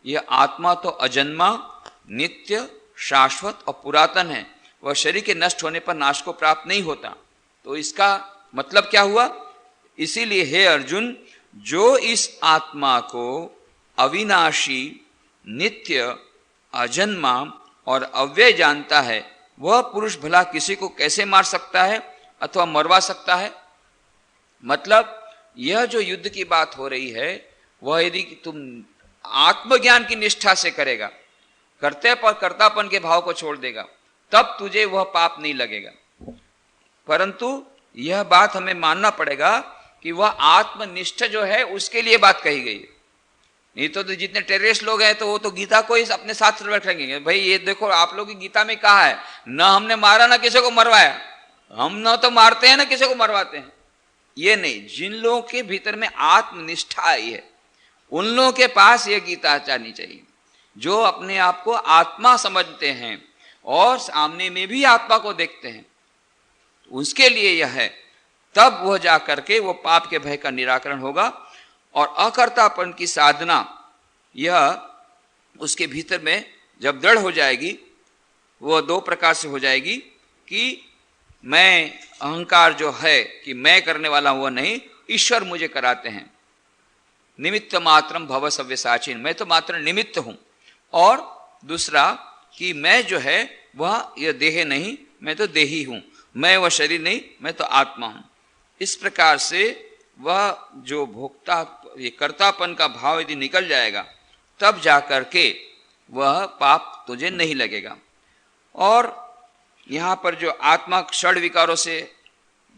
यह आत्मा तो अजन्मा, नित्य, शाश्वत और पुरातन है। वह शरीर के नष्ट होने पर नाश को प्राप्त नहीं होता। तो इसका मतलब क्या हुआ? इसीलिए हे अर्जुन, जो इस आत्मा को अविनाशी, नित्य, अजन्मा और अव्यय जानता है, वह पुरुष भला किसी को कैसे मार सकता है अथवा मरवा सकता है? मतलब यह जो युद्ध की बात हो रही है, वह यदि तुम आत्मज्ञान की निष्ठा से करेगा, कर्तापन के भाव को छोड़ देगा, तब तुझे वह पाप नहीं लगेगा। परंतु यह बात हमें मानना पड़ेगा कि वह आत्मनिष्ठ जो है उसके लिए बात कही गई है। नहीं तो जितने टेररिस्ट लोग हैं तो वो तो गीता को ही अपने साथ रखेंगे। भाई ये देखो, आप लोग की गीता में कहा है, न हमने मारा ना किसी को मरवाया, हम न तो मारते हैं ना किसी को मरवाते हैं। ये नहीं, जिन लोगों के भीतर में आत्मनिष्ठा आई है उन लोगों के पास ये गीता जानी चाहिए, जो अपने आप को आत्मा समझते हैं और सामने में भी आत्मा को देखते हैं, उसके लिए यह है। तब वह जाकर के वो पाप के भय का निराकरण होगा और अकर्तापन की साधना यह उसके भीतर में जब दृढ़ हो जाएगी, वह दो प्रकार से हो जाएगी कि मैं, अहंकार जो है कि मैं करने वाला वह नहीं, ईश्वर मुझे कराते हैं। निमित्त मात्रम भव सव्यसाचिन, मैं तो मात्र निमित्त हूं। और दूसरा कि मैं जो है वह यह देह नहीं, मैं तो देही हूं, मैं वह शरीर नहीं, मैं तो आत्मा हूं। इस प्रकार से वह जो भोक्ता, ये कर्तापन का भाव यदि निकल जाएगा, तब जाकर के वह पाप तुझे नहीं लगेगा। और यहाँ पर जो आत्मा षड विकारों से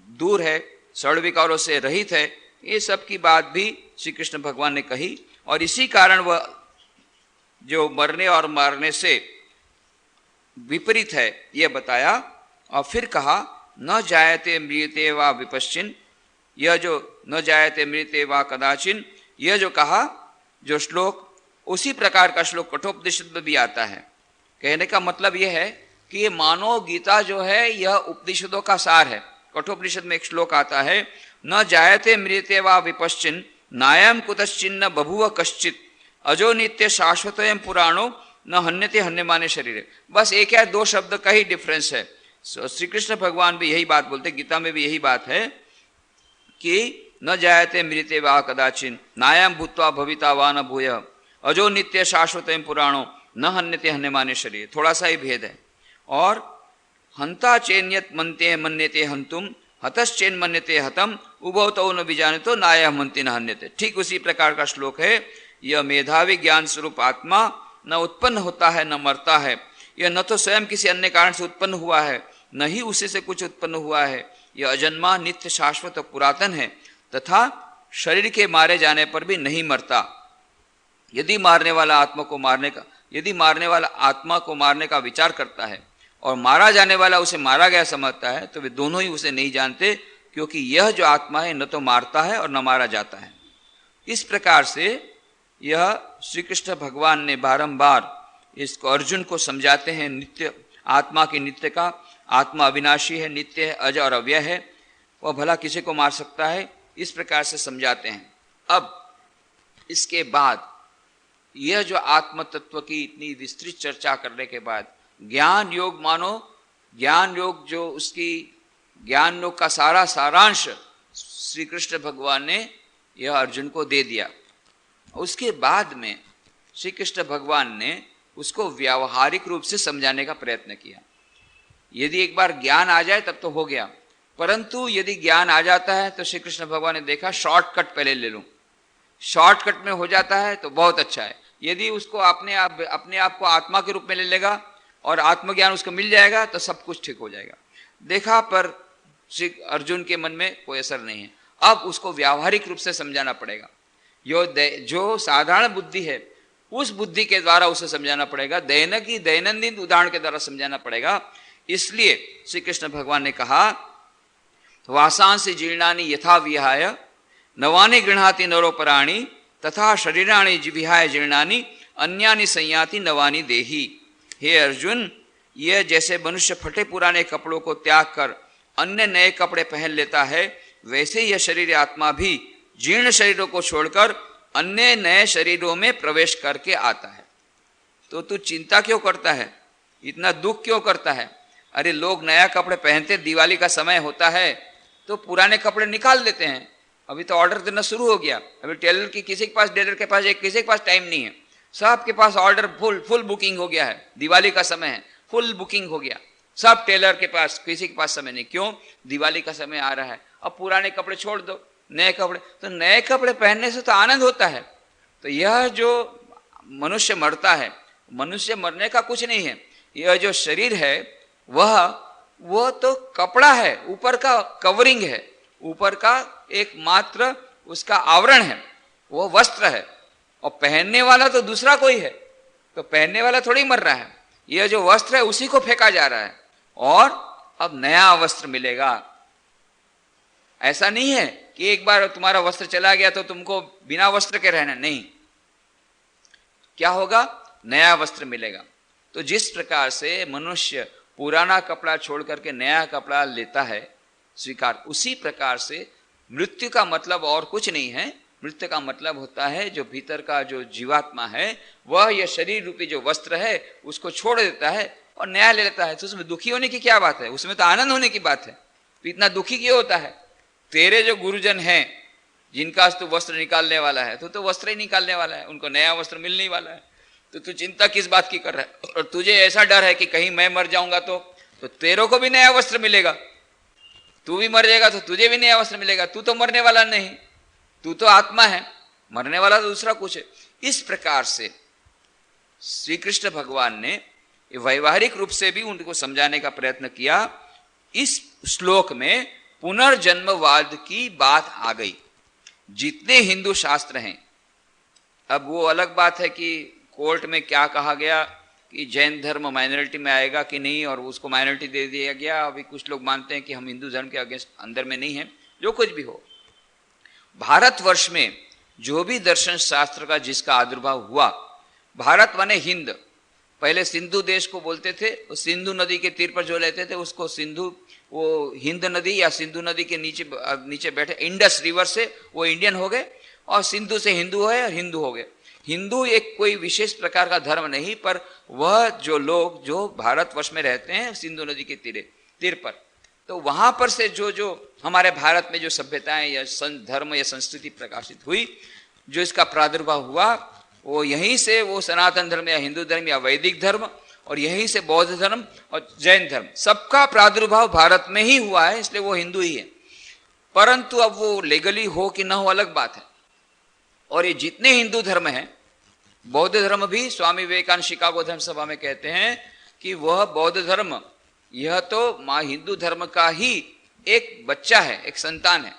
दूर है, षड विकारों से रहित है, ये सब की बात भी श्री कृष्ण भगवान ने कही। और इसी कारण वह जो मरने और मारने से विपरीत है यह बताया। और फिर कहा न जायते मृते वा विपश्चिन, यह जो न जायते मृते वा कदाचिन, यह जो कहा जो श्लोक, उसी प्रकार का श्लोक कठोपनिषद में भी आता है। कहने का मतलब यह है कि ये मानव गीता जो है यह उपनिषदों का सार है। कठोपनिषद में एक श्लोक आता है, न जायते मृते वा विपश्चिन नायम कुतश्चिन्न बभुव कश्चित अजो नित्य शाश्वतोयम पुराणो न हन्यते हन्यमाने शरीर। बस एक या दो शब्द का ही डिफरेंस है। श्री कृष्ण भगवान भी यही बात बोलते, गीता में भी यही बात है कि न जायते मृते वा कदाचिन नायम भूत्वा भविता वा न भूय अजो नित्य शाश्वतोयम पुराणो न हन्यते हन्यमाने शरीर। थोड़ा सा ही भेद है। और हंता चेन्यत मनते मन्यते हंतुम हतश्चेन मन्यते हतम उभौतो न बीजानतो नाय हन्ति न हन्यते। ठीक उसी प्रकार का श्लोक है। यह मेधावी ज्ञान स्वरूप आत्मा न उत्पन्न होता है न मरता है। यह न तो स्वयं किसी अन्य कारण से उत्पन्न हुआ है, न ही उसी से कुछ उत्पन्न हुआ है। यह अजन्मा, नित्य, शाश्वत और पुरातन है तथा शरीर के मारे जाने पर भी नहीं मरता। यदि मारने वाला आत्मा को मारने का विचार करता है और मारा जाने वाला उसे मारा गया समझता है, तो वे दोनों ही उसे नहीं जानते, क्योंकि यह जो आत्मा है न तो मारता है और न मारा जाता है। इस प्रकार से यह श्री कृष्ण भगवान ने बारंबार इसको अर्जुन को समझाते हैं, नित्य आत्मा के नित्य का। आत्मा अविनाशी है, नित्य है, अज और अव्यय है, वह भला किसी को मार सकता है, इस प्रकार से समझाते हैं। अब इसके बाद यह जो आत्म तत्व की इतनी विस्तृत चर्चा करने के बाद ज्ञान योग, मानो ज्ञान योग जो उसकी ज्ञान योग का सारा सारांश श्री कृष्ण भगवान ने यह अर्जुन को दे दिया। उसके बाद में श्री कृष्ण भगवान ने उसको व्यावहारिक रूप से समझाने का प्रयत्न किया। यदि एक बार ज्ञान आ जाए तब तो हो गया, परंतु यदि ज्ञान आ जाता है तो श्री कृष्ण भगवान ने देखा शॉर्टकट पहले ले लूं, शॉर्टकट में हो जाता है तो बहुत अच्छा है। यदि उसको अपने आप को आत्मा के रूप में ले लेगा और आत्मज्ञान उसको मिल जाएगा तो सब कुछ ठीक हो जाएगा। देखा, पर श्री अर्जुन के मन में कोई असर नहीं है। अब उसको व्यावहारिक रूप से समझाना पड़ेगा। जो साधारण बुद्धि है उस बुद्धि के द्वारा उसे समझाना पड़ेगा, दैनंदिन उदाहरण के द्वारा समझाना पड़ेगा। इसलिए श्री कृष्ण भगवान ने कहा, वासांसि जीर्णानि यथा विहाय नवानि गृह्णाति नरोपराणि तथा शरीराणि विहाय जीर्णानि अन्यानि संयाति नवानि देहि। हे अर्जुन, यह जैसे मनुष्य फटे पुराने कपड़ों को त्याग कर अन्य नए कपड़े पहन लेता है, वैसे यह शरीर आत्मा भी जीर्ण शरीरों को छोड़कर अन्य नए शरीरों में प्रवेश करके आता है। तो तू चिंता क्यों करता है, इतना दुख क्यों करता है? अरे लोग नया कपड़े पहनते, दिवाली का समय होता है तो पुराने कपड़े निकाल देते हैं। अभी तो ऑर्डर देना शुरू हो गया, अभी टेलर की किसी के पास, टेलर के पास, किसी के पास टाइम नहीं है, सबके पास ऑर्डर फुल बुकिंग हो गया है। दिवाली का समय है, फुल बुकिंग हो गया, सब टेलर के पास, किसी के पास समय नहीं। क्यों? दिवाली का समय आ रहा है। अब पुराने कपड़े छोड़ दो, नए कपड़े। तो नए कपड़े पहनने से तो आनंद होता है। तो यह जो मनुष्य मरता है, मनुष्य मरने का कुछ नहीं है। यह जो शरीर है वह तो कपड़ा है, ऊपर का कवरिंग है, ऊपर का एक मात्र उसका आवरण है, वो वस्त्र है। और पहनने वाला तो दूसरा कोई है, तो पहनने वाला थोड़ी मर रहा है। यह जो वस्त्र है उसी को फेंका जा रहा है और अब नया वस्त्र मिलेगा। ऐसा नहीं है कि एक बार तुम्हारा वस्त्र चला गया तो तुमको बिना वस्त्र के रहना, नहीं। क्या होगा? नया वस्त्र मिलेगा। तो जिस प्रकार से मनुष्य पुराना कपड़ा छोड़ करके नया कपड़ा लेता है स्वीकार, उसी प्रकार से मृत्यु का मतलब और कुछ नहीं है। मृत्यु का मतलब होता है जो भीतर का जो जीवात्मा है वह यह शरीर रूपी जो वस्त्र है उसको छोड़ देता है और नया ले लेता है। तो उसमें दुखी होने की क्या बात है? उसमें तो आनंद होने की बात है। तो इतना दुखी क्यों होता है? तेरे जो गुरुजन हैं जिनका तू वस्त्र निकालने वाला है, तो वस्त्र ही निकालने वाला है, उनको नया वस्त्र मिलने वाला है। तो तू चिंता किस बात की कर रहा है? और तुझे ऐसा डर है कि कहीं मैं मर जाऊंगा तो तेरे को भी नया वस्त्र मिलेगा, तू भी मर जाएगा तो तुझे भी नया वस्त्र मिलेगा। तू तो मरने वाला नहीं, तू तो आत्मा है, मरने वाला तो दूसरा कुछ है। इस प्रकार से श्री कृष्ण भगवान ने व्यवहारिक रूप से भी उनको समझाने का प्रयत्न किया। इस श्लोक में पुनर्जन्मवाद की बात आ गई। जितने हिंदू शास्त्र हैं, अब वो अलग बात है कि कोर्ट में क्या कहा गया कि जैन धर्म माइनॉरिटी में आएगा कि नहीं, और उसको माइनॉरिटी दे दिया गया। अभी कुछ लोग मानते हैं कि हम हिंदू धर्म के अगेंस्ट अंदर में नहीं है। जो कुछ भी हो, भारतवर्ष में जो भी दर्शन शास्त्र का जिसका आविर्भाव हुआ, भारत माने हिंद, पहले सिंधु देश को बोलते थे, सिंधु नदी के तीर पर जो रहते थे उसको सिंधु, वो हिंद नदी या सिंधु नदी के नीचे बैठे इंडस रिवर से वो इंडियन हो गए, और सिंधु से हिंदू है और हिंदू हो गए। हिंदू एक कोई विशेष प्रकार का धर्म नहीं, पर वह जो लोग जो भारतवर्ष में रहते हैं सिंधु नदी के तीर पर, तो वहां पर से जो हमारे भारत में जो सभ्यताएं या धर्म या संस्कृति प्रकाशित हुई, जो इसका प्रादुर्भाव हुआ, वो यहीं से वो सनातन धर्म या हिंदू धर्म या वैदिक धर्म, और यहीं से बौद्ध धर्म और जैन धर्म, सबका प्रादुर्भाव भारत में ही हुआ है, इसलिए वो हिंदू ही है। परंतु अब वो लीगली हो कि ना हो अलग बात है। और ये जितने हिंदू धर्म हैं, बौद्ध धर्म भी स्वामी विवेकानंद शिकागो धर्म सभा में कहते हैं कि वह बौद्ध धर्म यह तो माँ हिंदू धर्म का ही एक बच्चा है, एक संतान है।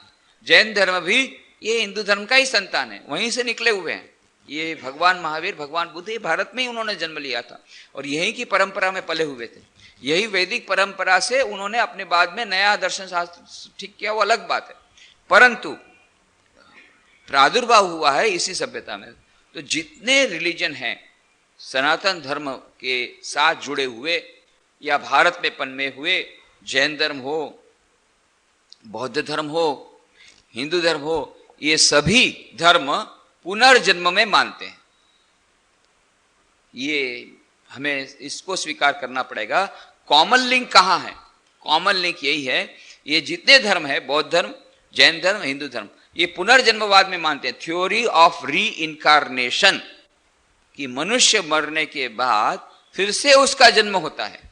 जैन धर्म भी ये हिंदू धर्म का ही संतान है, वहीं से निकले हुए हैं। ये भगवान महावीर, भगवान बुद्ध, ये भारत में ही उन्होंने जन्म लिया था और यहीं की परंपरा में पले हुए थे। यही वैदिक परंपरा से उन्होंने अपने बाद में नया दर्शन शास्त्र ठीक किया, वो अलग बात है। परंतु प्रादुर्भाव हुआ है इसी सभ्यता में। तो जितने रिलीजन हैं सनातन धर्म के साथ जुड़े हुए या भारत में पनपे हुए, जैन धर्म हो, बौद्ध धर्म हो, हिंदू धर्म हो, ये सभी धर्म पुनर्जन्म में मानते हैं। ये हमें इसको स्वीकार करना पड़ेगा। कॉमन लिंक कहाँ है? कॉमन लिंक यही है, ये जितने धर्म है, बौद्ध धर्म, जैन धर्म, हिंदू धर्म, ये पुनर्जन्मवाद में मानते हैं। थ्योरी ऑफ री इनकारनेशन, कि मनुष्य मरने के बाद फिर से उसका जन्म होता है।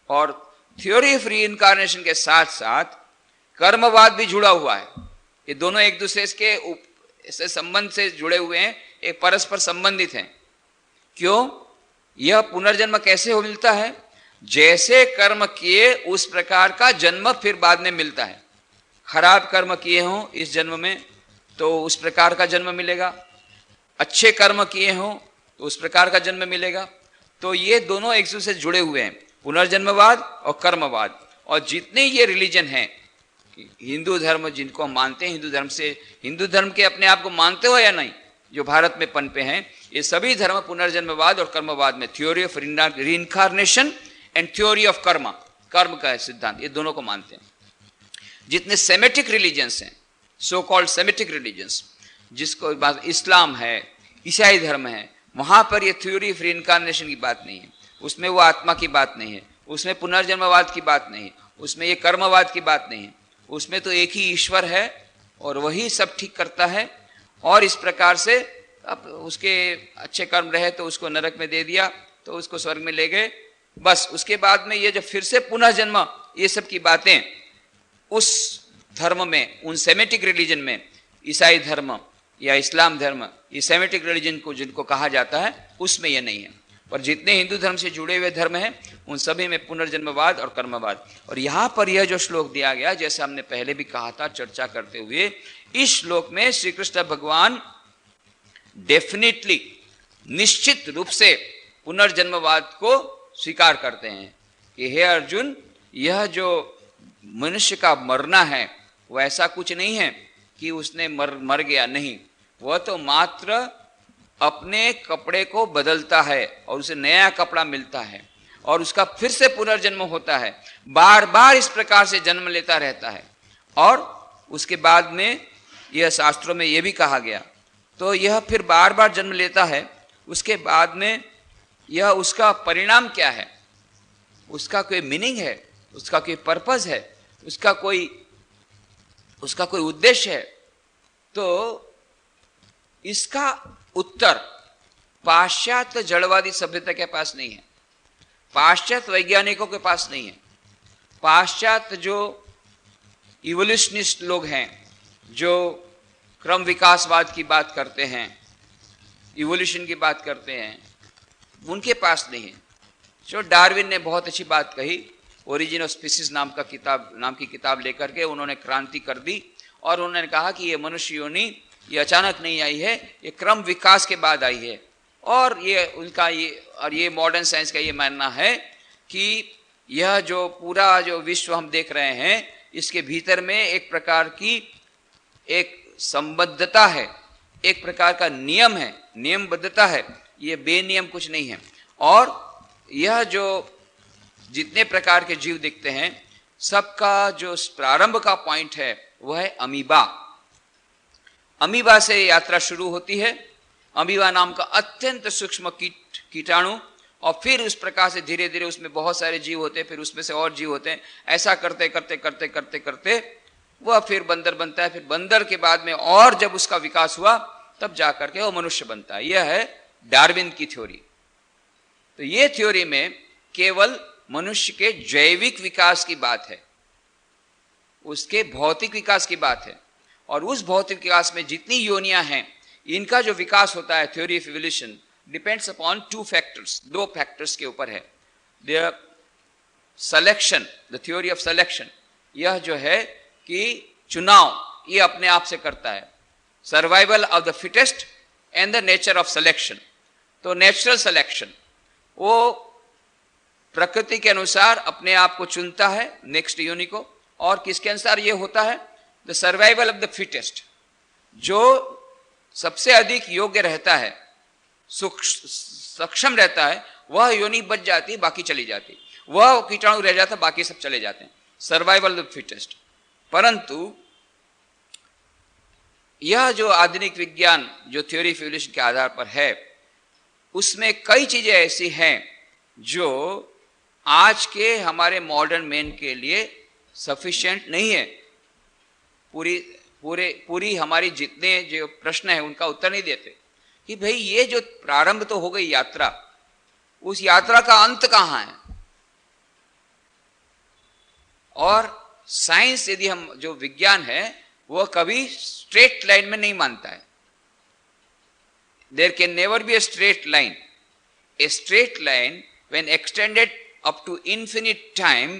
और थ्योरी ऑफ री इनकारनेशन के साथ साथ कर्मवाद भी जुड़ा हुआ है। ये दोनों एक दूसरे के ऐसे संबंध से जुड़े हुए हैं, एक परस्पर संबंधित हैं। क्यों? यह पुनर्जन्म कैसे हो मिलता है? जैसे कर्म किए उस प्रकार का जन्म फिर बाद में मिलता है। खराब कर्म किए हों इस जन्म में तो उस प्रकार का जन्म मिलेगा, अच्छे कर्म किए हों तो उस प्रकार का जन्म मिलेगा। तो ये दोनों एक दूसरे से जुड़े हुए हैं, पुनर्जन्मवाद और कर्मवाद। और जितने ये रिलीजन हैं, हिंदू धर्म जिनको हम मानते हैं, हिंदू धर्म से, हिंदू धर्म के अपने आप को मानते हो या नहीं, जो भारत में पनपे हैं, ये सभी धर्म पुनर्जन्मवाद और कर्मवाद में, theory of reincarnation and theory of कर्म, कर्म का सिद्धांत, ये दोनों को मानते हैं। जितने सेमेटिक रिलीजन्स हैं, सो कॉल्ड सेमेटिक रिलीजन्स, जिसको बात इस्लाम है, ईसाई धर्म है, वहां पर ये थ्योरी ऑफ रीइंकार्नेशन की बात नहीं है, उसमें वो आत्मा की बात नहीं है, उसमें पुनर्जन्मवाद की बात नहीं है, उसमें ये कर्मवाद की बात नहीं है, उसमें तो एक ही ईश्वर है और वही सब ठीक करता है। और इस प्रकार से अब उसके अच्छे कर्म रहे तो उसको नरक में दे दिया, तो उसको स्वर्ग में ले गए, बस। उसके बाद में ये जो फिर से पुनः जन्म, ये सब की बातें उस धर्म में, उन सेमेटिक रिलीजन में, ईसाई धर्म या इस्लाम धर्म, ये सेमेटिक रिलीजन को जिनको कहा जाता है, उसमें ये नहीं है। पर जितने हिंदू धर्म से जुड़े हुए धर्म हैं उन सभी में पुनर्जन्मवाद और कर्मवाद। और यहां पर यह जो श्लोक दिया गया, जैसे हमने पहले भी कहा था चर्चा करते हुए, इस श्लोक में श्री कृष्ण भगवान डेफिनेटली, निश्चित रूप से पुनर्जन्मवाद को स्वीकार करते हैं कि हे अर्जुन, यह जो मनुष्य का मरना है वो ऐसा कुछ नहीं है कि उसने मर गया, नहीं, वह तो मात्र अपने कपड़े को बदलता है और उसे नया कपड़ा मिलता है और उसका फिर से पुनर्जन्म होता है, बार बार इस प्रकार से जन्म लेता रहता है। और उसके बाद में यह शास्त्रों में यह भी कहा गया, तो यह फिर बार बार जन्म लेता है, उसके बाद में यह उसका परिणाम क्या है, उसका कोई मीनिंग है, उसका कोई पर्पस है, उसका कोई उद्देश्य है। तो इसका उत्तर पाश्चात्य जड़वादी सभ्यता के पास नहीं है, पाश्चात्य वैज्ञानिकों के पास नहीं है। पाश्चात्य जो इवोल्यूशनिस्ट लोग हैं, जो क्रम विकासवाद की बात करते हैं, इवोल्यूशन की बात करते हैं, उनके पास नहीं है। जो डार्विन ने बहुत अच्छी बात कही, ओरिजिन ऑफ स्पीसीज नाम की किताब लेकर के उन्होंने क्रांति कर दी और उन्होंने कहा कि ये मनुष्य योनि ये अचानक नहीं आई है, ये क्रम विकास के बाद आई है। और ये मॉडर्न साइंस का ये मानना है कि यह जो पूरा जो विश्व हम देख रहे हैं, इसके भीतर में एक प्रकार की एक संबद्धता है, एक प्रकार का नियम है, नियमबद्धता है, ये बेनियम कुछ नहीं है। और यह जो जितने प्रकार के जीव दिखते हैं, सबका जो प्रारंभ का पॉइंट है वह है अमीबा। अमीबा से यात्रा शुरू होती है, अमीबा नाम का अत्यंत सूक्ष्म कीटाणु, और फिर उस प्रकार से धीरे धीरे उसमें बहुत सारे जीव होते हैं, फिर उसमें से और जीव होते हैं, ऐसा करते करते करते करते करते वह फिर बंदर बनता है, फिर बंदर के बाद में और जब उसका विकास हुआ तब जाकर के वह मनुष्य बनता है। यह है डार्विन की थ्योरी। तो ये थ्योरी में केवल मनुष्य के जैविक विकास की बात है, उसके भौतिक विकास की बात है, और उस भौतिक विकास में जितनी योनियां हैं, इनका जो विकास होता है, theory of evolution depends upon दो फैक्टर्स के ऊपर है। The selection, the theory of selection, यह जो है कि चुनाव ये अपने आप से करता है, survival of the fittest and the nature of selection. तो नेचुरल सिलेक्शन वो प्रकृति के अनुसार अपने आप को चुनता है, नेक्स्ट योनि को, और किसके अनुसार ये होता है, the survival of the fittest, जो सबसे अधिक योग्य रहता है, सक्षम रहता है, वह योनि बच जाती, बाकी चली जाती, वह कीटाणु रह जाता, बाकी सब चले जाते हैं, सर्वाइवल ऑफ द फिटेस्ट। परंतु यह जो आधुनिक विज्ञान जो थ्योरी ऑफ इवोल्यूशन के आधार पर है, उसमें कई चीजें ऐसी हैं जो आज के हमारे मॉडर्न मैन के लिए सफिशिएंट नहीं है, पूरी हमारी जितने जो प्रश्न है उनका उत्तर नहीं देते। कि भाई ये जो प्रारंभ तो हो गई यात्रा, उस यात्रा का अंत कहाँ है? और साइंस, यदि हम जो विज्ञान है वह कभी स्ट्रेट लाइन में नहीं मानता है। There can never be a straight line. A straight line when extended up to infinite time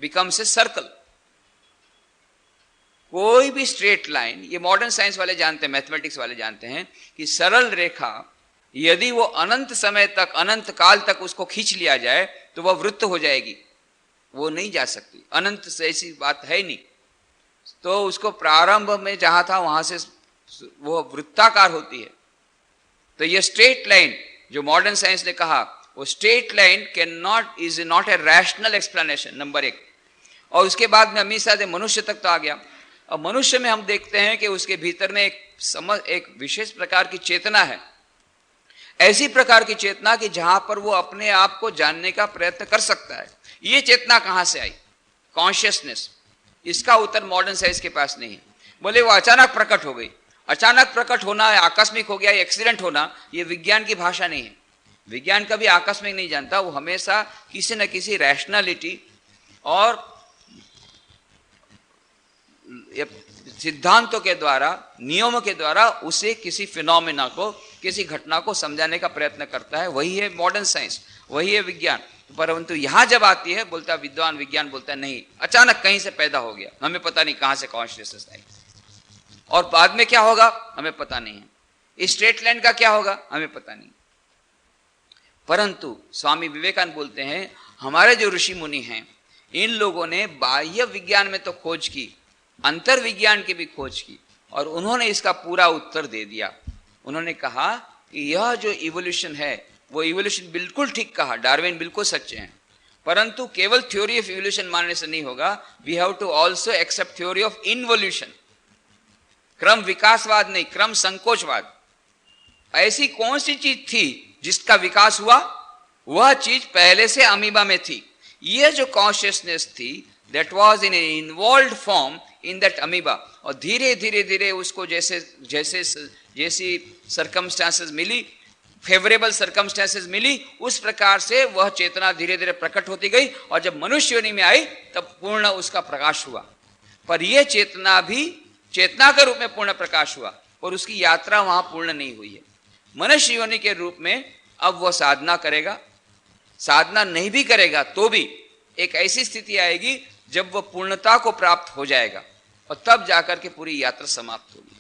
becomes a circle. कोई भी स्ट्रेट लाइन, ये मॉडर्न साइंस वाले जानते हैं, मैथमेटिक्स वाले जानते हैं कि सरल रेखा यदि वो अनंत समय तक, अनंत काल तक उसको खींच लिया जाए तो वह वृत्त हो जाएगी, वो नहीं जा सकती, अनंत से ऐसी बात है ही नहीं। तो उसको प्रारंभ में जहां था वहां से वो वृत्ताकार होती है। तो ये स्ट्रेट लाइन जो मॉडर्न साइंस ने कहा, वो straight line is not a rational explanation, number एक। और उसके बाद में हमेशा से मनुष्य तक तो आ गया। और मनुष्य में हम देखते हैं कि उसके भीतर में एक विशेष प्रकार की चेतना है, ऐसी प्रकार की चेतना कि जहां पर वो अपने आप को जानने का प्रयत्न कर सकता है। ये चेतना कहां से आई? कॉन्शियसनेस। इसका उत्तर मॉडर्न साइंस के पास नहीं है। बोले वो अचानक प्रकट हो गई। अचानक प्रकट होना, आकस्मिक हो गया, एक्सीडेंट होना, ये विज्ञान की भाषा नहीं है। विज्ञान कभी आकस्मिक नहीं जानता, वो हमेशा किसी न किसी रैशनैलिटी और सिद्धांतों के द्वारा, नियमों के द्वारा उसे किसी फिनोमेना को, किसी घटना को समझाने का प्रयत्न करता है। वही है मॉडर्न साइंस, वही है विज्ञान। परंतु यहां जब आती है, बोलता विद्वान विज्ञान बोलता है नहीं, अचानक कहीं से पैदा हो गया, हमें पता नहीं कहां से कॉन्शियसनेस आई, और बाद में क्या होगा हमें पता नहीं है, स्ट्रेट लाइन का क्या होगा हमें पता नहीं। परंतु स्वामी विवेकानंद बोलते हैं हमारे जो ऋषि मुनि हैं, इन लोगों ने बाह्य विज्ञान में तो खोज की, अंतर विज्ञान की भी खोज की, और उन्होंने इसका पूरा उत्तर दे दिया। उन्होंने कहा कि यह जो इवोल्यूशन है, वो इवोल्यूशन बिल्कुल ठीक कहा, डार्विन बिल्कुल सच्चे हैं, परंतु केवल थ्योरी ऑफ इवोल्यूशन मानने से नहीं होगा, we have to also accept theory of involution. क्रम विकासवाद नहीं, क्रम संकोचवाद। ऐसी कौन सी चीज थी जिसका विकास हुआ? वह चीज पहले से अमीबा में थी। यह जो कॉन्शियसनेस थी, that was in an involved form in that amoeba, और धीरे धीरे धीरे उसको जैसे जैसे जैसी सर्कमस्टांसेस मिली, फेवरेबल सर्कमस्टांसेस मिली, उस प्रकार से वह चेतना धीरे धीरे प्रकट होती गई, और जब मनुष्य योनि में आई तब पूर्ण उसका प्रकाश हुआ। पर यह चेतना भी चेतना के रूप में पूर्ण प्रकाश हुआ, और उसकी यात्रा वहां पूर्ण नहीं हुई है। मनुष्य योनि के रूप में अब वह साधना करेगा, साधना नहीं भी करेगा तो भी एक ऐसी स्थिति आएगी जब वह पूर्णता को प्राप्त हो जाएगा, और तब जाकर के पूरी यात्रा समाप्त होगी।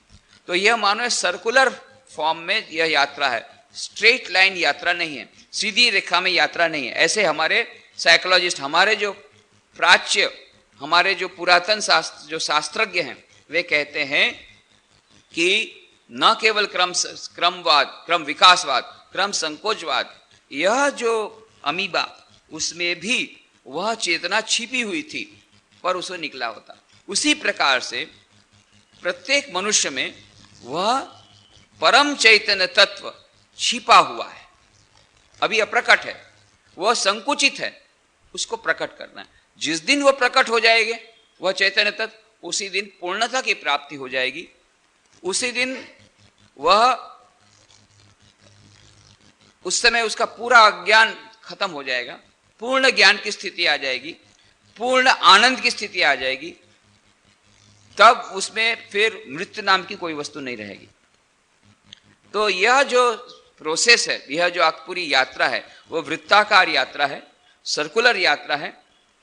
तो यह मानो सर्कुलर फॉर्म में यह यात्रा है, स्ट्रेट लाइन यात्रा नहीं है, सीधी रेखा में यात्रा नहीं है। ऐसे हमारे साइकोलॉजिस्ट, हमारे जो प्राच्य, हमारे जो पुरातन जो शास्त्रज्ञ हैं, वे कहते हैं कि न केवल क्रमवाद, क्रम विकासवाद, क्रम संकोचवाद, यह जो अमीबा, उसमें भी वह चेतना छिपी हुई थी, पर उसको निकला होता। उसी प्रकार से प्रत्येक मनुष्य में वह परम चैतन्य तत्व छिपा हुआ है, अभी अप्रकट है, वह संकुचित है, उसको प्रकट करना है। जिस दिन वह प्रकट हो जाएंगे वह चैतन्य तत्व, उसी दिन पूर्णता की प्राप्ति हो जाएगी। उसी दिन वह, उस समय उसका पूरा अज्ञान खत्म हो जाएगा, पूर्ण ज्ञान की स्थिति आ जाएगी, पूर्ण आनंद की स्थिति आ जाएगी। तब उसमें फिर मृत्यु नाम की कोई वस्तु नहीं रहेगी। तो यह जो प्रोसेस है, यह जो पूरी यात्रा है, वो वृत्ताकार यात्रा है, सर्कुलर यात्रा है।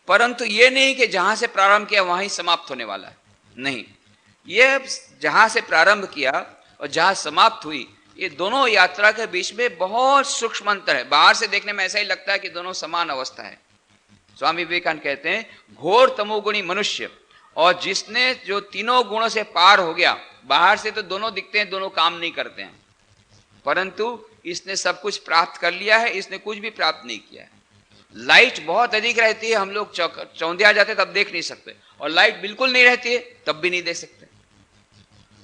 परंतु ये नहीं कि जहां से प्रारंभ किया वहां ही समाप्त होने वाला है, नहीं। यह जहां से प्रारंभ किया और जहां समाप्त हुई, ये दोनों यात्रा के बीच में बहुत सूक्ष्म अंतर है। बाहर से देखने में ऐसा ही लगता है कि दोनों समान अवस्था है। स्वामी विवेकानंद कहते हैं घोर तमोगुणी मनुष्य, और जिसने जो तीनों गुणों से पार हो गया, बाहर से तो दोनों दिखते हैं, दोनों काम नहीं करते हैं, परंतु इसने सब कुछ प्राप्त कर लिया है, इसने कुछ भी प्राप्त नहीं किया है। लाइट बहुत अधिक रहती है, हम लोग चौंधिया जाते तब देख नहीं सकते, और लाइट बिल्कुल नहीं रहती है तब भी नहीं देख सकते।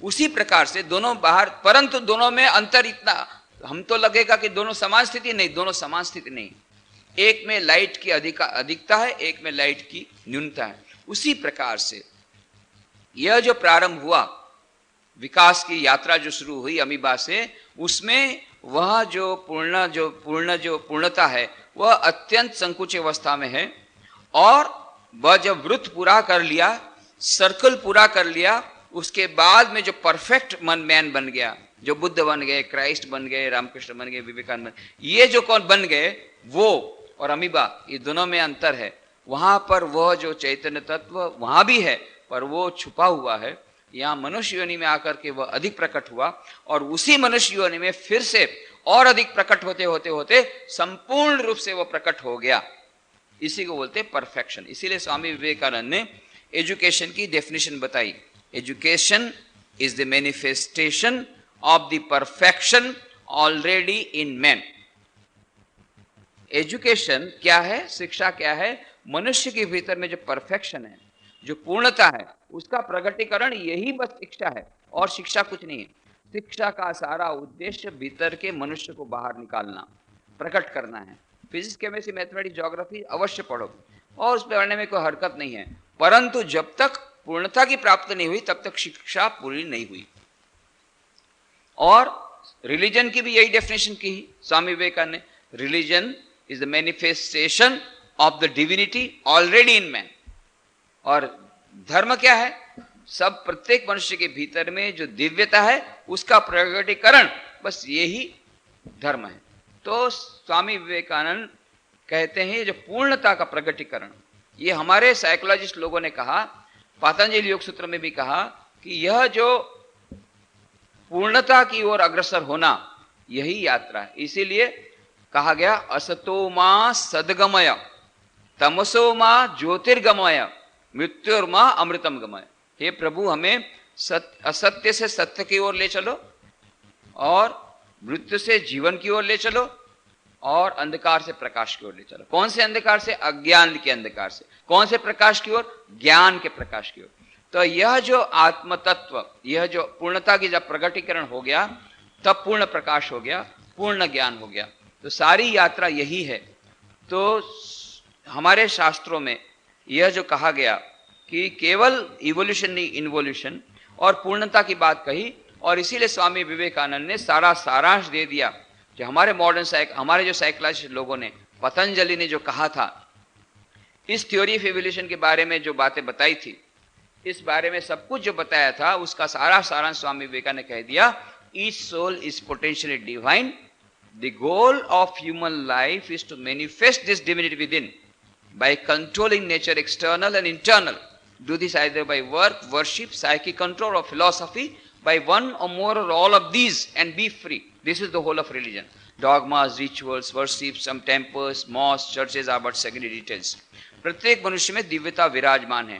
उसी प्रकार से दोनों बाहर, परंतु दोनों में अंतर इतना, हम तो लगेगा कि दोनों समान स्थिति, नहीं, दोनों समान स्थिति नहीं। एक में लाइट की अधिकता है, एक में लाइट की न्यूनता है। उसी प्रकार से यह जो प्रारंभ हुआ, विकास की यात्रा जो शुरू हुई अमीबा से, उसमें वह जो पूर्णता है वह अत्यंत संकुचित अवस्था में है। और वह जब वृत्त पूरा कर लिया, सर्कल पूरा कर लिया, उसके बाद में जो परफेक्ट मैन बन गया, जो बुद्ध बन गए, क्राइस्ट बन गए, रामकृष्ण बन गए, विवेकानंद बन, ये जो कौन बन गए, वो और अमीबा, ये दोनों में अंतर है। वहां पर वह जो चैतन्य तत्व वहां भी है, पर वो छुपा हुआ है। यहाँ मनुष्य योनि में आकर के वह अधिक प्रकट हुआ, और उसी मनुष्य योनि में फिर से और अधिक प्रकट होते होते होते संपूर्ण रूप से वह प्रकट हो गया। इसी को बोलते परफेक्शन। इसीलिए स्वामी विवेकानंद ने एजुकेशन की डेफिनेशन बताई। Education is the manifestation of the perfection already in man. Education क्या है, शिक्षा क्या है? मनुष्य के भीतर में जो परफेक्शन है, जो पूर्णता है उसका प्रगटीकरण यही बस शिक्षा है, और शिक्षा कुछ नहीं है। शिक्षा का सारा उद्देश्य भीतर के मनुष्य को बाहर निकालना, प्रकट करना है। फिजिक्स, केमिस्ट्री, मैथमेटिक्स, ज्योग्राफी अवश्य पढ़ो और उस पर पढ़ने में कोई हरकत नहीं है, परंतु जब तक पूर्णता की प्राप्ति नहीं हुई तब तक शिक्षा पूरी नहीं हुई। और रिलीजन की भी यही डेफिनेशन की स्वामी विवेकानंद ने, religion is the manifestation of the divinity already in man. और धर्म क्या है? सब प्रत्येक मनुष्य के भीतर में जो दिव्यता है उसका प्रगटीकरण, बस यही धर्म है। तो स्वामी विवेकानंद कहते हैं जो पूर्णता का प्रगटीकरण, ये हमारे साइकोलॉजिस्ट लोगों ने कहा, पतंजलि योग सूत्र में भी कहा कि यह जो पूर्णता की ओर अग्रसर होना यही यात्रा है। इसीलिए कहा गया असतो मां सदगमय, तमसो मां ज्योतिर्गमय, मृत्युर्मा अमृतम गमय। हे प्रभु, हमें असत्य से सत्य की ओर ले चलो, और मृत्यु से जीवन की ओर ले चलो, और अंधकार से प्रकाश की ओर ले चलो। कौन से अंधकार से? अज्ञान के अंधकार से। कौन से प्रकाश की ओर? ज्ञान के प्रकाश की ओर। तो यह जो आत्म तत्व, यह जो पूर्णता की जब प्रगटीकरण हो गया तब पूर्ण प्रकाश हो गया, पूर्ण ज्ञान हो गया। तो सारी यात्रा यही है। तो हमारे शास्त्रों में यह जो कहा गया कि केवल इवोल्यूशन नहीं, इन्वोल्यूशन और पूर्णता की बात कही, और इसीलिए स्वामी विवेकानंद ने सारा सारांश दे दिया। जो हमारे हमारे जो साइकोलॉजिस्ट लोगों ने, पतंजलि ने जो कहा था, इस थ्योरी ऑफ इवोल्यूशन के बारे में जो बातें बताई थी, इस बारे में सब कुछ जो बताया था उसका सारा सारांश स्वामी विवेकानंद ने कह दिया। Each soul is potentially divine, the goal of human life is to manifest this divinity within by controlling nature external and internal. Do this either by work, worship, psychic control or philosophy, by one or more or all of these, and be free. This is the whole of religion. Dogmas, rituals, worship, some temples, mosques, churches are but secondary details. प्रत्येक मनुष्य में दिव्यता विराजमान है,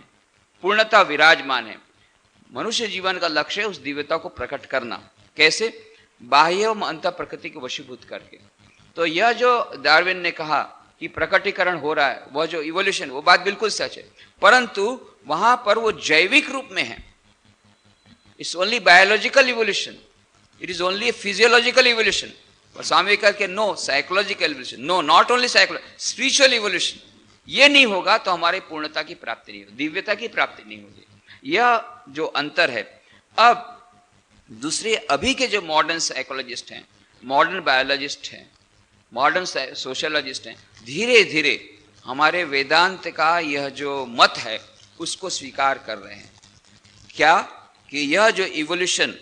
पूर्णता विराजमान है। मनुष्य जीवन का लक्ष्य है उस दिव्यता को प्रकट करना। कैसे? बाह्य एवं अंतः प्रकृति को वशीभूत करके। तो यह जो डार्विन ने कहा कि प्रकटीकरण हो रहा है, वह जो इवोल्यूशन, वो बात बिल्कुल सच है, परंतु वहां पर वो जैविक रूप में है। It's only biological evolution, it is only physiological evolution. और स्वामी कहते no psychological evolution, no not only psychology, spiritual evolution. ये नहीं होगा तो हमारी पूर्णता की प्राप्ति नहीं होगी, दिव्यता की प्राप्ति नहीं होगी। यह जो अंतर है। अब दूसरे अभी के जो मॉडर्न साइकोलॉजिस्ट हैं, मॉडर्न बायोलॉजिस्ट हैं, मॉडर्न सोशियोलॉजिस्ट हैं, धीरे धीरे हमारे वेदांत का यह जो मत है उसको स्वीकार कर रहे हैं। क्या? कि यह जो evolution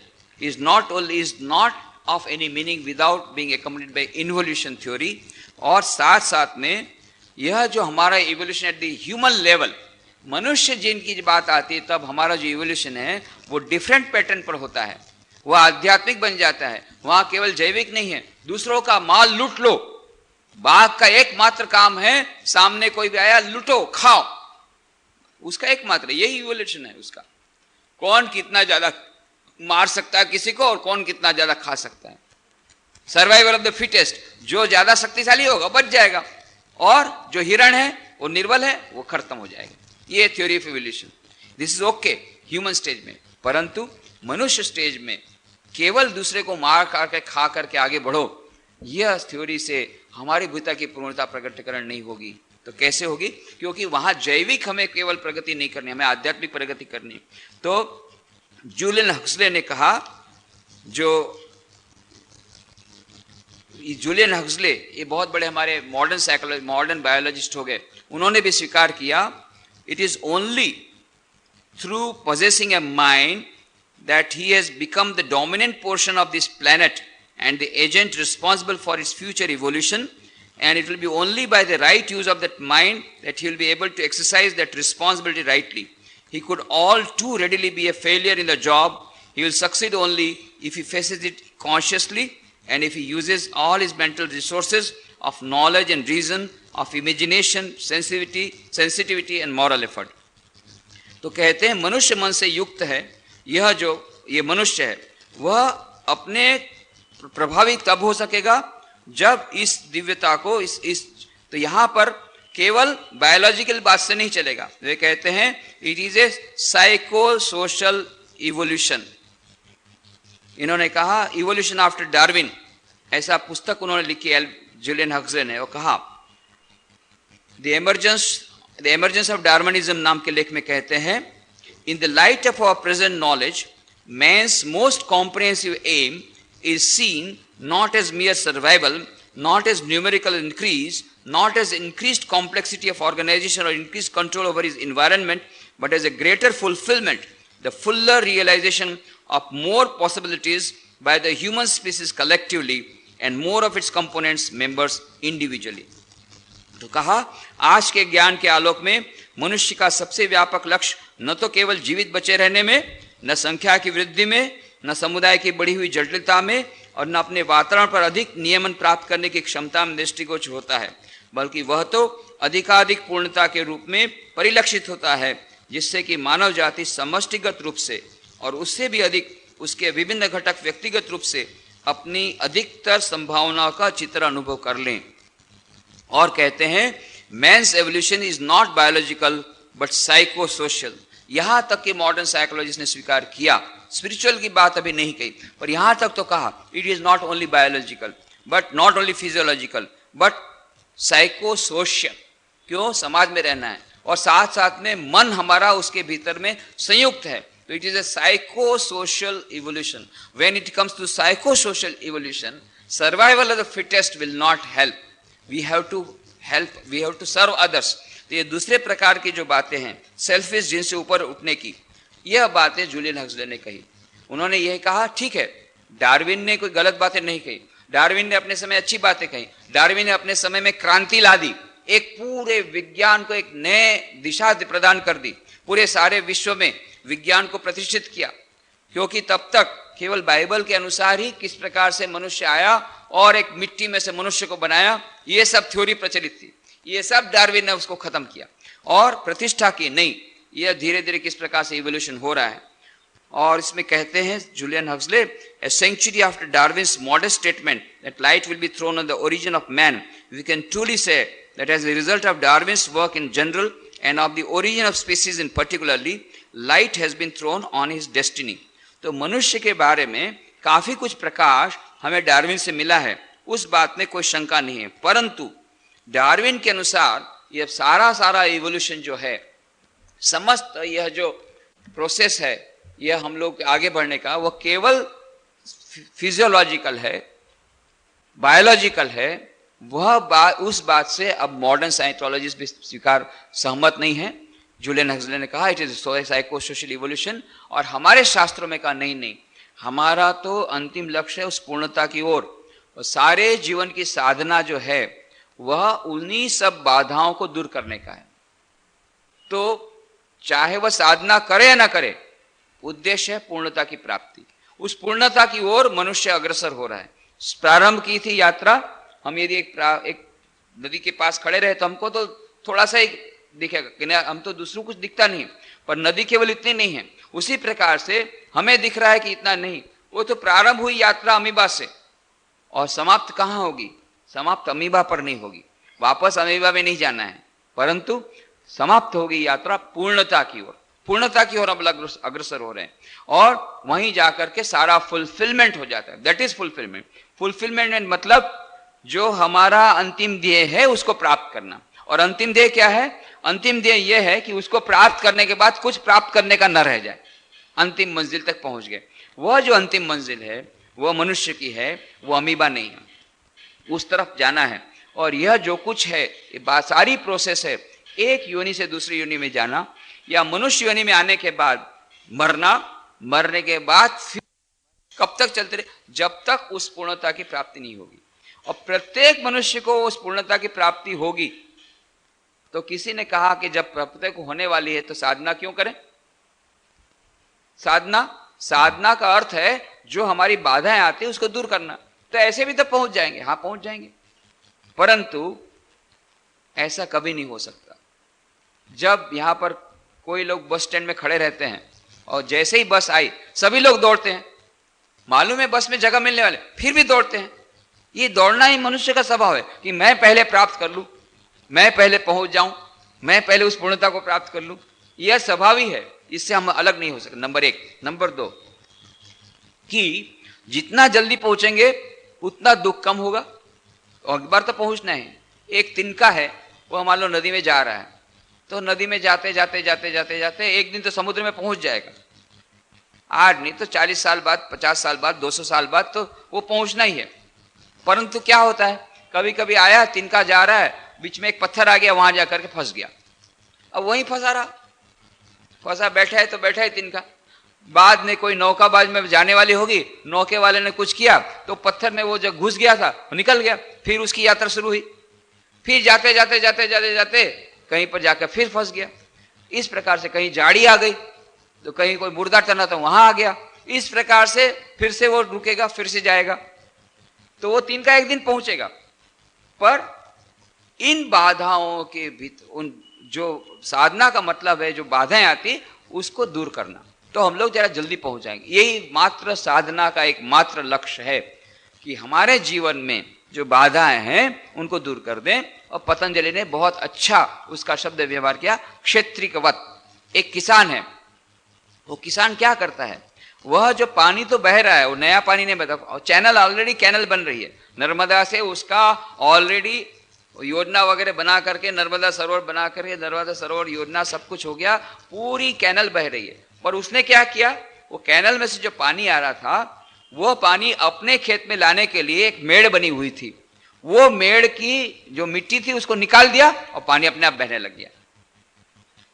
is not of any meaning without being accompanied by involution theory, और साथ साथ में यह जो हमारा evolution at the human level, मनुष्य जीन की बात आती है तब हमारा जो इवोल्यूशन है वो डिफरेंट पैटर्न पर होता है, वह आध्यात्मिक बन जाता है। वहां केवल जैविक नहीं है, दूसरों का माल लूट लो। बाघ का एकमात्र काम है, सामने कोई भी आया लूटो खाओ, उसका एकमात्र यही इवोल्यूशन है उसका। कौन कितना ज्यादा मार सकता है किसी को और कौन कितना ज्यादा खा सकता है, सर्वाइवल ऑफ द फिटेस्ट। जो ज्यादा शक्तिशाली होगा बच जाएगा, और जो हिरण है वो निर्बल है वो खत्म हो जाएगा। ये theory of evolution. This is okay human stage में, परंतु मनुष्य स्टेज में केवल दूसरे को मार करके खा करके आगे बढ़ो, यह थ्योरी से हमारी भूता की पूर्णता प्रकटीकरण नहीं होगी। तो कैसे होगी? क्योंकि वहां जैविक हमें केवल प्रगति नहीं करनी, हमें आध्यात्मिक प्रगति करनी। तो जूलियन हक्सले ने कहा, जो जूलियन हक्सले ये बहुत बड़े हमारे मॉडर्न साइकोलॉजी, मॉडर्न बायोलॉजिस्ट हो गए, उन्होंने भी स्वीकार किया, it is only through possessing a mind that he has become the dominant portion of this planet and the agent responsible for its future evolution, and it will be only by the right use of that mind that he will be able to exercise that responsibility rightly. He could all too readily be a failure in the job. He will succeed only if he faces it consciously and if he uses all his mental resources of knowledge and reason, of imagination, sensitivity and moral effort. तो कहते हैं मनुष्य मन से युक्त है, यह जो ये मनुष्य है वह अपने प्रभावी तब हो सकेगा जब इस दिव्यता को इस तो यहाँ पर केवल बायोलॉजिकल बात से नहीं चलेगा। वे कहते हैं it is a psycho social evolution. इन्होंने कहा इवोल्यूशन आफ्टर डार्विन, ऐसा पुस्तक उन्होंने लिखी है जुलियन हक्सले ने। वो कहा द एमर्जेंस ऑफ डार्विनिज्म नाम के लेख में कहते हैं in the light of our present knowledge man's most comprehensive aim is seen not as mere survival, not as numerical increase, not as increased complexity of organization or increased control over his environment, but as a greater fulfillment, the fuller realization of more possibilities by the human species collectively and more of its components members individually. तो कहा आज के ज्ञान के आलोक में मनुष्य का सबसे व्यापक लक्ष्य न तो केवल जीवित बचे रहने में, न संख्या की वृद्धि में, न समुदाय की बढ़ी हुई जटिलता में और न अपने वातावरण पर अधिक नियमन प्राप्त करने की क्षमता में दृष्टिगोचर होता है, बल्कि वह तो अधिकाधिक पूर्णता के रूप में परिलक्षित होता है, जिससे कि मानव जाति समष्टिगत रूप से और उससे भी अधिक उसके विभिन्न घटक व्यक्तिगत रूप से अपनी अधिकतर संभावनाओं का चित्र अनुभव कर लें। और कहते हैं man's evolution is not biological but psycho social. यहां तक कि मॉडर्न साइकोलॉजिस्ट ने स्वीकार किया, स्पिरिचुअल की बात अभी नहीं कही, पर यहां तक तो कहा it is not only biological but not only physiological but psycho social. क्यों? समाज में रहना है और साथ साथ में मन हमारा उसके भीतर में संयुक्त है, तो it is a psycho social evolution. When it comes to psycho social evolution, survival of the fittest will not help, we have to serve others. तो ये दूसरे प्रकार की जो बातें हैं सेल्फिश जिनसे ऊपर उठने की, यह बातें जूलियन हक्सले ने कही। उन्होंने यह कहा ठीक है, डार्विन ने कोई गलत बातें नहीं कही, डार्विन ने अपने समय अच्छी बातें कही, डार्विन ने अपने समय में क्रांति ला दी, एक पूरे विज्ञान को एक नए दिशा प्रदान कर दी, पूरे सारे विश्व में विज्ञान को प्रतिष्ठित किया, क्योंकि तब तक केवल बाइबल के अनुसार ही किस प्रकार से मनुष्य आया और एक मिट्टी में से मनुष्य को बनाया, ये सब थ्योरी प्रचलित थी, ये सब डार्विन ने उसको खत्म किया और प्रतिष्ठा की नहीं। यह धीरे धीरे किस प्रकार से इवोल्यूशन हो रहा है। और इसमें कहते हैं Julian Huxley, a century after Darwin's modest statement that light will be thrown on the origin of man, we can truly say that as a result of Darwin's work in general and of the origin of species in particularly, light has been thrown on his destiny. तो मनुष्य के बारे में काफी कुछ प्रकाश हमें Darwin से मिला है, उस बात में कोई शंका नहीं है, परंतु डार्विन के अनुसार यह सारा इवोल्यूशन जो है, समस्त यह जो प्रोसेस है, यह हम लोग आगे बढ़ने का, वह केवल फिजियोलॉजिकल है, बायोलॉजिकल है। उस बात से अब मॉडर्न साइकोलॉजिस्ट भी स्वीकार सहमत नहीं है। जूलियन हक्सले ने कहा it is psycho social evolution, और हमारे शास्त्रों में कहा नहीं, हमारा तो अंतिम लक्ष्य है उस पूर्णता की ओर, और सारे जीवन की साधना जो है वह उन्हीं सब बाधाओं को दूर करने का है। तो चाहे वह साधना करे या ना करे, उद्देश्य है पूर्णता की प्राप्ति। उस पूर्णता की ओर मनुष्य अग्रसर हो रहा है। प्रारंभ की थी यात्रा, हम यदि एक नदी के पास खड़े रहे तो हमको तो थोड़ा सा ही दिखेगा कि हम तो दूसरों कुछ दिखता नहीं, पर नदी केवल इतनी नहीं है। उसी प्रकार से हमें दिख रहा है कि इतना नहीं, वो तो प्रारंभ हुई यात्रा अमीबा से, और समाप्त कहाँ होगी? समाप्त अमीबा पर नहीं होगी, वापस अमीबा में नहीं जाना है, परंतु समाप्त होगी यात्रा पूर्णता की ओर। पूर्णता की ओर हम अग्रसर हो रहे हैं, और वहीं जाकर के सारा फुलफिलमेंट हो जाता है। That is fulfilment. फुलफिलमेंट मतलब जो हमारा अंतिम ध्येय है उसको प्राप्त करना। और अंतिम ध्येय क्या है? अंतिम ध्येय यह है कि उसको प्राप्त करने के बाद कुछ प्राप्त करने का न रह जाए, अंतिम मंजिल तक पहुंच गए। वह जो अंतिम मंजिल है वह मनुष्य की है, वो अमीबा नहीं है, उस तरफ जाना है। और यह जो कुछ है, ये सारी प्रोसेस है, एक योनि से दूसरी योनि में जाना, या मनुष्य योनि में आने के बाद मरना, मरने के बाद फिर कब तक चलते रहे? जब तक उस पूर्णता की प्राप्ति नहीं होगी। और प्रत्येक मनुष्य को उस पूर्णता की प्राप्ति होगी। तो किसी ने कहा कि जब प्रत्येक होने वाली है तो साधना क्यों करें? साधना का अर्थ है जो हमारी बाधाएं आती है उसको दूर करना। तो ऐसे भी तो पहुंच जाएंगे, हाँ पहुंच जाएंगे, परंतु ऐसा कभी नहीं हो सकता। जब यहां पर कोई लोग बस स्टैंड में खड़े रहते हैं और जैसे ही बस आई सभी लोग दौड़ते हैं, मालूम है बस में जगह मिलने वाले, फिर भी दौड़ते हैं। ये दौड़ना ही मनुष्य का स्वभाव है कि मैं पहले प्राप्त कर लूं, मैं पहले पहुंच जाऊं, मैं पहले उस पूर्णता को प्राप्त कर लूं, यह स्वभाव ही है, इससे हम अलग नहीं हो सकते। नंबर एक। नंबर दो कि जितना जल्दी पहुंचेंगे उतना दुख कम होगा। और एक बार तो पहुंचना है। एक तिनका है, वो मान लो नदी में जा रहा है, तो नदी में जाते जाते जाते जाते जाते एक दिन तो समुद्र में पहुंच जाएगा, आज नहीं तो 40 साल बाद, 50 साल बाद, 200 साल बाद तो वो पहुंचना ही है। परंतु क्या होता है, कभी कभी आया, तिनका जा रहा है, बीच में एक पत्थर आ गया, वहां जाकर के फंस गया, अब वहीं फंसा रहा, फंसा बैठा है तो बैठा है तिनका। बाद में कोई नौकाबाज में जाने वाली होगी, नौके वाले ने कुछ किया तो पत्थर में वो जो घुस गया था वो निकल गया, फिर उसकी यात्रा शुरू हुई, फिर जाते जाते जाते जाते जाते कहीं पर जाकर फिर फंस गया। इस प्रकार से कहीं झाड़ी आ गई तो कहीं कोई मुर्दा टना तो वहां आ गया, इस प्रकार से फिर से वो रुकेगा, फिर से जाएगा, तो वो तिनका एक दिन पहुंचेगा। पर इन बाधाओं के भीतर, उन जो साधना का मतलब है, जो बाधाएं आती उसको दूर करना, तो हम लोग जरा जल्दी पहुंच जाएंगे। यही मात्र साधना का एक मात्र लक्ष्य है कि हमारे जीवन में जो बाधाएं हैं उनको दूर कर दें। और पतंजलि ने बहुत अच्छा उसका शब्द व्यवहार किया, क्षेत्रिकवत। एक किसान है, वो किसान क्या करता है, वह जो पानी तो बह रहा है, वो नया पानी नहीं बता, और चैनल ऑलरेडी कैनल बन रही है नर्मदा से, उसका ऑलरेडी योजना वगैरह बना करके, नर्मदा सरोवर बना करके, नर्मदा सरोवर योजना सब कुछ हो गया, पूरी कैनल बह रही है। पर उसने क्या किया, वो कैनल में से जो पानी आ रहा था, वो पानी अपने खेत में लाने के लिए एक मेड़ बनी हुई थी, वो मेड़ की जो मिट्टी थी उसको निकाल दिया और पानी अपने आप बहने लग गया।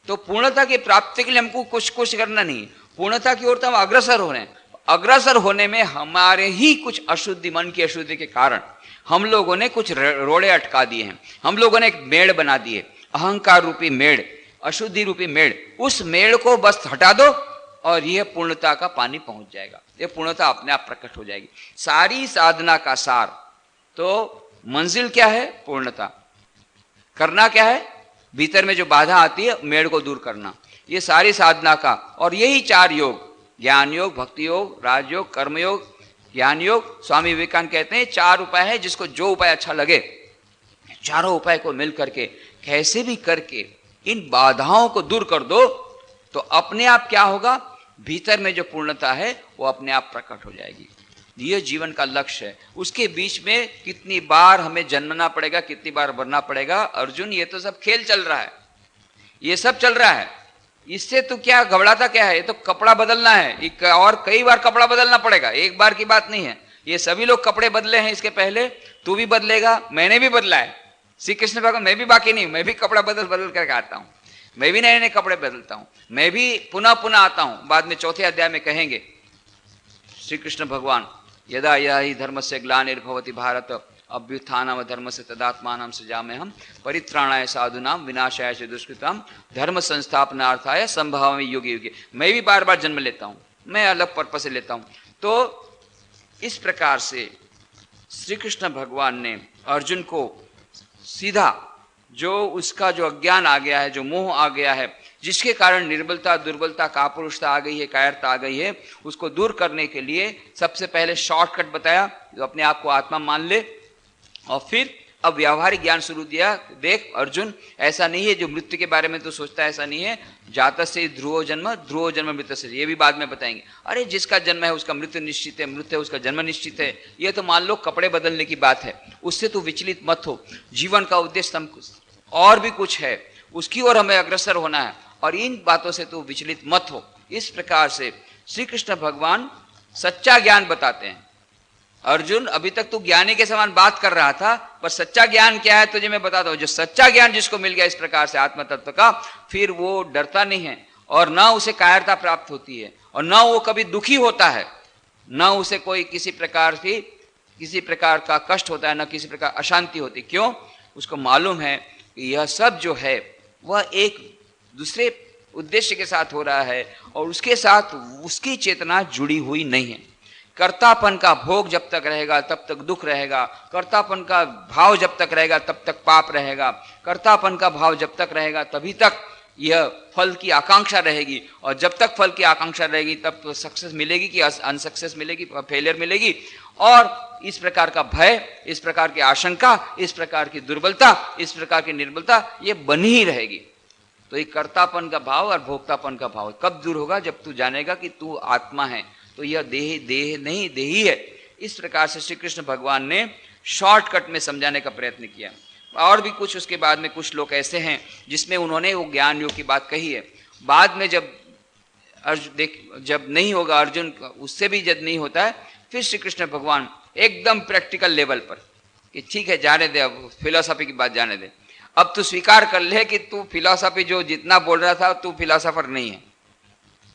तो पूर्णता की प्राप्ति के लिए हमको कुछ कुछ करना नहीं, पूर्णता की ओर तो हम अग्रसर हो रहे हैं। अग्रसर होने में हमारे ही कुछ अशुद्धि, मन की अशुद्धि के कारण हम लोगों ने कुछ रोड़े अटका दिए हैं, हम लोगों ने एक मेड़ बना दिए, अहंकार रूपी मेड़, अशुद्धि रूपी मेड़। उस मेड़ को बस हटा दो और यह पूर्णता का पानी पहुंच जाएगा, यह पूर्णता अपने आप प्रकट हो जाएगी। सारी साधना का सार तो मंजिल क्या है, पूर्णता। करना क्या है, भीतर में जो बाधा आती है मेड़ को दूर करना, ये सारी साधना का। और यही 4 योग, ज्ञान योग, भक्ति योग, राजयोग, कर्मयोग, ज्ञान योग, स्वामी विवेकानंद कहते हैं 4 उपाय है, जिसको जो उपाय अच्छा लगे, चारों उपाय को मिल करके कैसे भी करके इन बाधाओं को दूर कर दो, तो अपने आप क्या होगा, भीतर में जो पूर्णता है वो अपने आप प्रकट हो जाएगी। यह जीवन का लक्ष्य है। उसके बीच में कितनी बार हमें जन्मना पड़ेगा, कितनी बार मरना पड़ेगा, अर्जुन ये तो सब खेल चल रहा है, ये सब चल रहा है, इससे तो क्या घबराता क्या है, ये तो कपड़ा बदलना है, और कई बार कपड़ा बदलना पड़ेगा, एक बार की बात नहीं है। ये सभी लोग कपड़े बदले हैं इसके पहले, तू भी बदलेगा, मैंने भी बदला है। श्री कृष्ण भगवान, मैं भी बाकी नहीं, मैं भी कपड़ा बदल बदल करके आता हूं, मैं भी नए नए कपड़े बदलता हूं, मैं भी पुनः पुनः आता हूं। बाद में 4थे अध्याय में कहेंगे श्री कृष्ण भगवान, यदा यदा ही धर्मस्य ग्लानिर्भवति भारत अभ्युत्थानम धर्मस्य तदात्मानं सृजाम्यहम् परित्राणाय साधूनां विनाशाय च दुष्कृतां धर्म संस्थापनार्थाय संभवामि युगे युगे। मैं भी बार बार जन्म लेता हूं, मैं अलग पर्पस से लेता हूं। तो इस प्रकार से श्री कृष्ण भगवान ने अर्जुन को सीधा, जो उसका जो अज्ञान आ गया है, जो मोह आ गया है, जिसके कारण निर्बलता, दुर्बलता, कापुरुषता आ गई है, कायरता आ गई है, उसको दूर करने के लिए सबसे पहले शॉर्टकट बताया, जो अपने आप को आत्मा मान ले। और फिर अब व्यावहारिक ज्ञान शुरू दिया, देख अर्जुन, ऐसा नहीं है जो मृत्यु के बारे में तो सोचता है, ऐसा नहीं है, जातस्य ध्रुवो जन्म, ध्रुवो जन्म मृत्यस्य, ये भी बाद में बताएंगे। अरे जिसका जन्म है उसका मृत्यु निश्चित है, मृत्यु है उसका जन्म निश्चित है। ये तो मान लो कपड़े बदलने की बात है, उससे तो विचलित मत हो। जीवन का उद्देश्य और भी कुछ है, उसकी ओर हमें अग्रसर होना है, और इन बातों से तो विचलित मत हो। इस प्रकार से श्री कृष्ण भगवान सच्चा ज्ञान बताते हैं। अर्जुन, अभी तक तू ज्ञानी के समान बात कर रहा था, पर सच्चा ज्ञान क्या है तुझे मैं बताता हूं। जो सच्चा ज्ञान जिसको मिल गया इस प्रकार से आत्म तत्व का, फिर वो डरता नहीं है, और ना उसे कायरता प्राप्त होती है, और ना वो कभी दुखी होता है, ना उसे कोई किसी प्रकार का कष्ट होता है, ना किसी प्रकार अशांति होती। क्यों? उसको मालूम है कि यह सब जो है वह एक दूसरे उद्देश्य के साथ हो रहा है, और उसके साथ उसकी चेतना जुड़ी हुई नहीं है। कर्तापन का भोग जब तक रहेगा तब तक दुख रहेगा, कर्तापन का भाव जब तक रहेगा तब तक पाप रहेगा, कर्तापन का भाव जब तक रहेगा तभी तक यह फल की आकांक्षा रहेगी, और जब तक फल की आकांक्षा रहेगी तब तो सक्सेस मिलेगी कि अनसक्सेस मिलेगी, फेलियर मिलेगी। और इस प्रकार का भय, इस प्रकार की आशंका, इस प्रकार की दुर्बलता, इस प्रकार की निर्बलता ये बनी ही रहेगी। तो ये कर्तापन का भाव और भोक्तापन का भाव कब दूर होगा? जब तू जानेगा कि तू आत्मा है, तो यह देह नहीं देही है। इस प्रकार से श्री कृष्ण भगवान ने शॉर्टकट में समझाने का प्रयत्न किया। और भी कुछ उसके बाद में कुछ लोग ऐसे हैं जिसमें उन्होंने वो ज्ञान योग की बात कही है। बाद में जब जब नहीं होगा अर्जुन, उससे भी जब नहीं होता है, फिर श्री कृष्ण भगवान एकदम प्रैक्टिकल लेवल पर कि ठीक है जाने दे, अब फिलोसफी की बात जाने दे, अब तू स्वीकार कर ले कि तू फिलोसफी जो जितना बोल रहा था तू फिलोसफर नहीं है,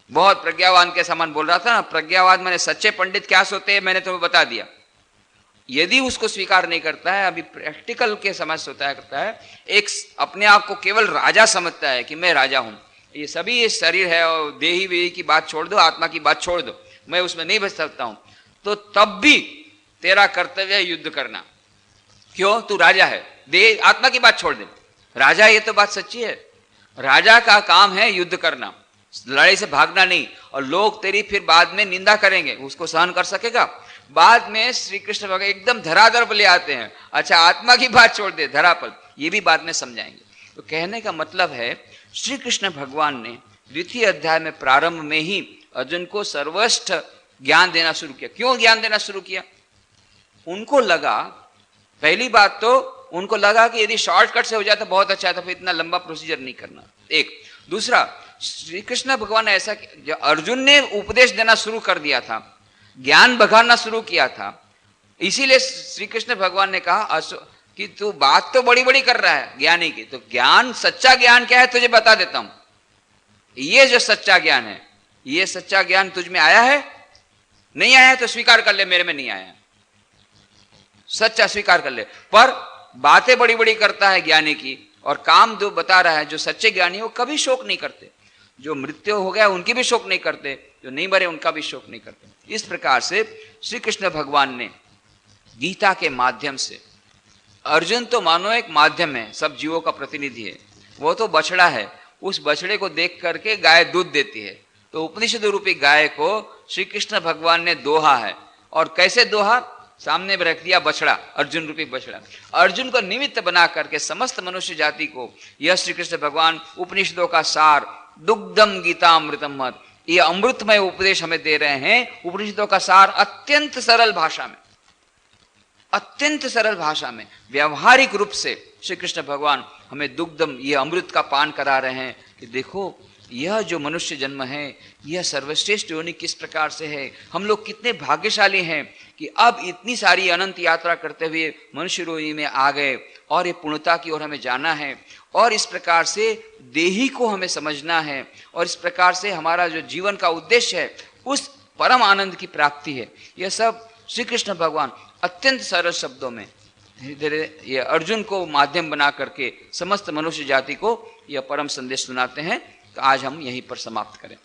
बहुत प्रज्ञावान के समान बोल रहा था ना। प्रज्ञावान मैंने सच्चे पंडित क्या सोते हैं मैंने तुम्हें बता दिया। यदि उसको स्वीकार नहीं करता है, अभी प्रैक्टिकल के समझ होता है करता है, एक अपने आप को केवल राजा समझता है कि मैं राजा हूं, ये सभी ये शरीर है और देही वेही की बात छोड़ दो, आत्मा की बात छोड़ दो, मैं उसमें नहीं बच सकता हूं, तो तब भी तेरा कर्तव्य है युद्ध करना। क्यों? तू राजा है, देह आत्मा की बात छोड़ दे, राजा, ये तो बात सच्ची है। राजा का काम है युद्ध करना, लड़ाई से भागना नहीं। और लोग तेरी फिर बाद में निंदा करेंगे, उसको सहन कर सकेगा? बाद में श्री कृष्ण भगवान एकदम धराधर पर ले आते हैं, अच्छा आत्मा की बात छोड़ दे, धरा पर, ये भी बाद में समझाएंगे। तो कहने का मतलब है श्री कृष्ण भगवान ने द्वितीय अध्याय में प्रारंभ में ही अर्जुन को सर्वश्रेष्ठ ज्ञान देना शुरू किया। क्यों ज्ञान देना शुरू किया? उनको लगा, पहली बात तो उनको लगा कि यदि शॉर्टकट से हो जाता बहुत अच्छा था, फिर इतना लंबा प्रोसीजर नहीं करना, एक। दूसरा, श्री कृष्ण भगवान ने ऐसा, अर्जुन ने उपदेश देना शुरू कर दिया था, ज्ञान बघाड़ना शुरू किया था, इसीलिए श्री कृष्ण भगवान ने कहा कि तू बात तो बड़ी बड़ी कर रहा है ज्ञानी की, तो ज्ञान, सच्चा ज्ञान क्या है तुझे बता देता हूं। ये जो सच्चा ज्ञान है, ये सच्चा ज्ञान तुझ में आया है? नहीं आया है तो स्वीकार कर ले, मेरे में नहीं आया, सच्चा स्वीकार कर ले। पर बातें बड़ी बड़ी करता है ज्ञानी की, और काम जो बता रहा है, जो सच्चे ज्ञानी वो कभी शोक नहीं करते, जो मृत्यु हो गया उनकी भी शोक नहीं करते, जो नहीं मरे उनका भी शोक नहीं करते। इस प्रकार से श्री कृष्ण भगवान ने गीता के माध्यम से, अर्जुन तो मानो एक माध्यम है, सब जीवों का प्रतिनिधि है, वो तो बछड़ा है, उस बछड़े को देख करके गाय दूध देती है, तो उपनिषद रूपी गाय को श्री कृष्ण भगवान ने दोहा है। और कैसे दोहा? सामने रख दिया बछड़ा, अर्जुन रूपी बछड़ा, अर्जुन को निमित्त बना करके समस्त मनुष्य जाति को यह श्री कृष्ण भगवान उपनिषदों का सार, दुग्धम गीतामृतम मत, ये अमृतमय उपदेश हमें दे रहे हैं। उपनिषदों का सार अत्यंत सरल भाषा में, अत्यंत सरल भाषा में, व्यवहारिक रूप से श्री कृष्ण भगवान हमें दुग्धम, ये अमृत का पान करा रहे हैं कि देखो यह जो मनुष्य जन्म है, यह सर्वश्रेष्ठ योनि किस प्रकार से है, हम लोग कितने भाग्यशाली हैं कि अब इतनी सारी अनंत यात्रा करते हुए मनुष्य योनि में आ गए, और ये पूर्णता की ओर हमें जाना है, और इस प्रकार से देही को हमें समझना है, और इस प्रकार से हमारा जो जीवन का उद्देश्य है उस परम आनंद की प्राप्ति है। यह सब श्री कृष्ण भगवान अत्यंत सरल शब्दों में धीरे धीरे ये अर्जुन को माध्यम बना करके समस्त मनुष्य जाति को यह परम संदेश सुनाते हैं। तो आज हम यहीं पर समाप्त करें।